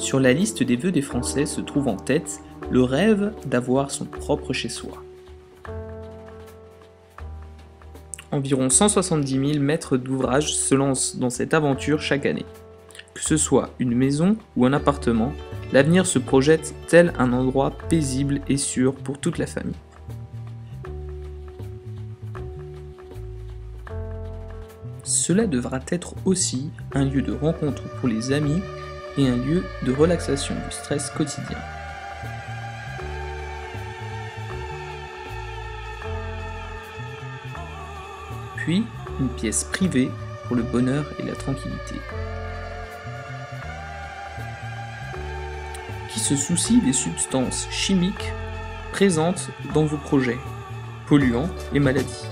Sur la liste des vœux des Français se trouve en tête le rêve d'avoir son propre chez-soi. Environ 170 000 maîtres d'ouvrage se lancent dans cette aventure chaque année. Que ce soit une maison ou un appartement, l'avenir se projette tel un endroit paisible et sûr pour toute la famille. Cela devra être aussi un lieu de rencontre pour les amis et un lieu de relaxation du stress quotidien. Puis, une pièce privée pour le bonheur et la tranquillité. Qui se soucie des substances chimiques présentes dans vos projets, polluants et maladies.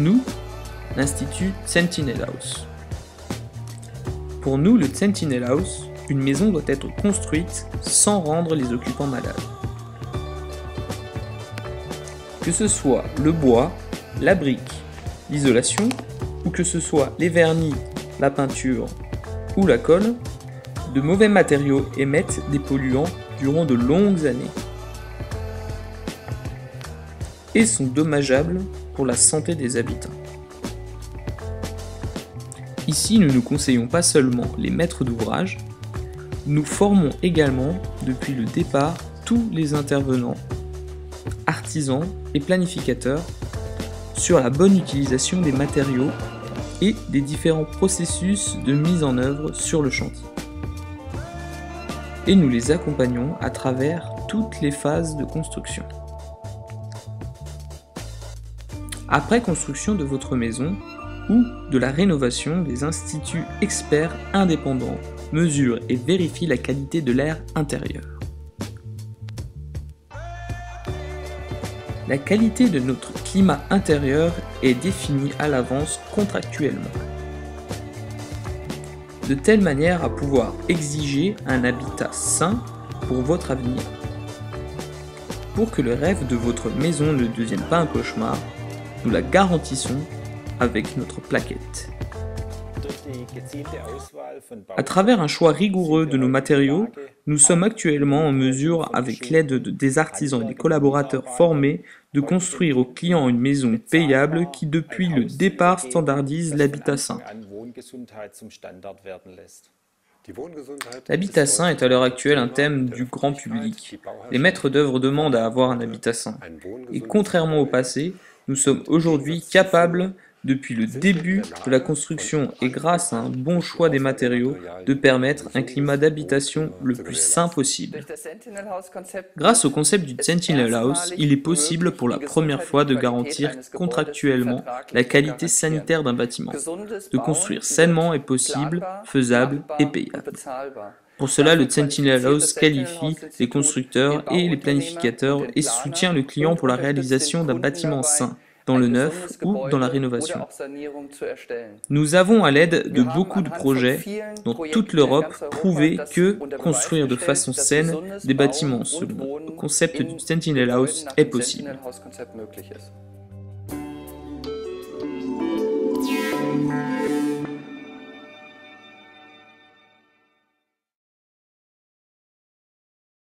Nous, l'Institut Sentinel House. Pour nous, le Sentinel House, une maison doit être construite sans rendre les occupants malades. Que ce soit le bois, la brique, l'isolation, ou que ce soit les vernis, la peinture ou la colle, de mauvais matériaux émettent des polluants durant de longues années et sont dommageables pour la santé des habitants. Ici, nous ne conseillons pas seulement les maîtres d'ouvrage, nous formons également, depuis le départ, tous les intervenants, artisans et planificateurs sur la bonne utilisation des matériaux et des différents processus de mise en œuvre sur le chantier. Et nous les accompagnons à travers toutes les phases de construction. Après construction de votre maison ou de la rénovation, des instituts experts indépendants mesurent et vérifient la qualité de l'air intérieur. La qualité de notre climat intérieur est définie à l'avance contractuellement, de telle manière à pouvoir exiger un habitat sain pour votre avenir. Pour que le rêve de votre maison ne devienne pas un cauchemar, nous la garantissons avec notre plaquette. À travers un choix rigoureux de nos matériaux, nous sommes actuellement en mesure, avec l'aide des artisans et des collaborateurs formés, de construire aux clients une maison payable qui, depuis le départ, standardise l'habitat sain. L'habitat sain est à l'heure actuelle un thème du grand public. Les maîtres d'œuvre demandent à avoir un habitat sain. Et contrairement au passé, nous sommes aujourd'hui capables, depuis le début de la construction et grâce à un bon choix des matériaux, de permettre un climat d'habitation le plus sain possible. Grâce au concept du Sentinel House, il est possible pour la première fois de garantir contractuellement la qualité sanitaire d'un bâtiment. De construire sainement est possible, faisable et payable. Pour cela, le Sentinel House qualifie les constructeurs et les planificateurs et soutient le client pour la réalisation d'un bâtiment sain, dans le neuf ou dans la rénovation. Nous avons, à l'aide de beaucoup de projets dans toute l'Europe, prouvé que construire de façon saine des bâtiments selon le concept du Sentinel House est possible.